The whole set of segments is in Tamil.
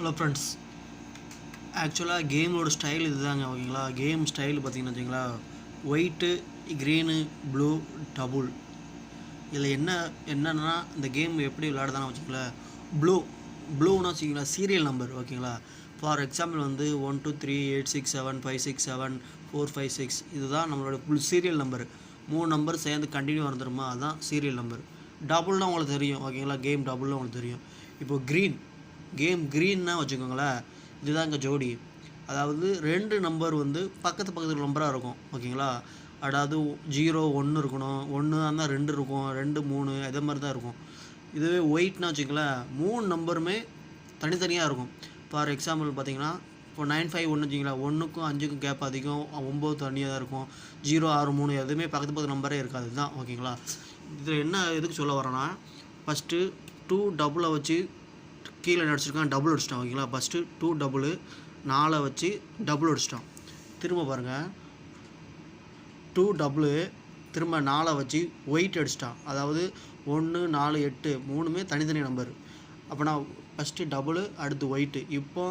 ஹலோ ஃப்ரெண்ட்ஸ், ஆக்சுவலாக கேமோட ஸ்டைல் இதுதாங்க. ஓகேங்களா, கேம் ஸ்டைல் பார்த்தீங்கன்னு வச்சிங்களா, ஒயிட்டு, க்ரீனு, ப்ளூ, டபுள். இதில் என்னென்னா இந்த கேம் எப்படி விளையாடுதான்னு வச்சுங்களேன். ப்ளூன்னா வச்சிங்களா சீரியல் நம்பர். ஓகேங்களா, ஃபார் எக்ஸாம்பிள் வந்து 1 2 3 8 6 7 5 6 7 4 5 6 இதுதான் நம்மளோட சீரியல் நம்பர். 3 நம்பர் சேர்ந்து கண்டினியூ வந்துடுமா, அதுதான் சீரியல் நம்பர். டபுள்னா உங்களுக்கு தெரியும். ஓகேங்களா, கேம் டபுள்னு உங்களுக்கு தெரியும். இப்போது க்ரீன்னா வச்சுக்கோங்களேன், இதுதான் இங்கே ஜோடி. அதாவது 2 நம்பர் வந்து பக்கத்து நம்பராக இருக்கும். ஓகேங்களா, அதாவது 0 1 இருக்கணும், 1 இருந்தால் 2 இருக்கும், 2 3 இதே மாதிரி தான் இருக்கும். இதுவே ஒயிட்னா வச்சுக்கோங்களேன், 3 நம்பருமே தனித்தனியாக இருக்கும். ஃபார் எக்ஸாம்பிள் பார்த்தீங்கன்னா, இப்போ 9 5 1 வச்சிங்களா, 1க்கும் 5க்கும் கேப் அதிகம், 9 தனியாக தான் இருக்கும், 0 6 3 எதுவுமே பக்கத்து நம்பரே இருக்காது. இதுதான். ஓகேங்களா, இதில் என்ன எதுக்கு சொல்ல வரேன்னா, ஃபஸ்ட்டு 2 டபுளை வச்சு கீழே அடிச்சிருக்கான், டபுள் அடிச்சிட்டான். ஓகேங்களா, ஃபஸ்ட்டு 2 டபுள் 4 வச்சு டபுள் அடிச்சிட்டான். திரும்ப பாருங்கள், 2 டபுள் திரும்ப 4 வச்சு ஒயிட் அடிச்சிட்டான். அதாவது 1 4 8 மூணுமே தனித்தனி நம்பர். அப்போனா ஃபஸ்ட்டு டபுள் அடுத்து ஒயிட்டு. இப்போ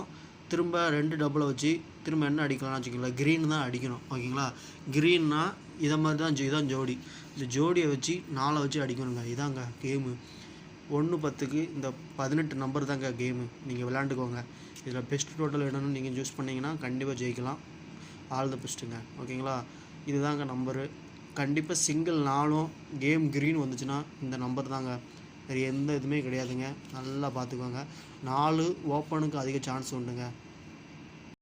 திரும்ப 2 டபுளை வச்சு திரும்ப என்ன அடிக்கலாம்னு வச்சுக்கோங்களேன், க்ரீன் தான் அடிக்கணும். ஓகேங்களா, க்ரீன்னா இதை மாதிரி தான், இதான் ஜோடி. இந்த ஜோடியை வச்சு 4 வச்சு அடிக்கணுங்க. இதாங்க கேமு. 1 10க்கு இந்த 18 நம்பர் தாங்க கேமு. நீங்கள் விளையாண்டுக்கோங்க. இதில் பெஸ்ட் டோட்டல் வேணும்னு நீங்கள் சூஸ் பண்ணிங்கன்னா கண்டிப்பாக ஜெயிக்கலாம். ஆல் த பெஸ்ட்டுங்க. ஓகேங்களா, இதுதாங்க நம்பரு. கண்டிப்பாக சிங்கிள் 4 கேம் க்ரீன் வந்துச்சுன்னா இந்த நம்பர் தாங்க, வேறு எந்த இதுவுமே கிடையாதுங்க. நல்லா பார்த்துக்கோங்க. 4 ஓப்பனுக்கு அதிக சான்ஸ் உண்டுங்க.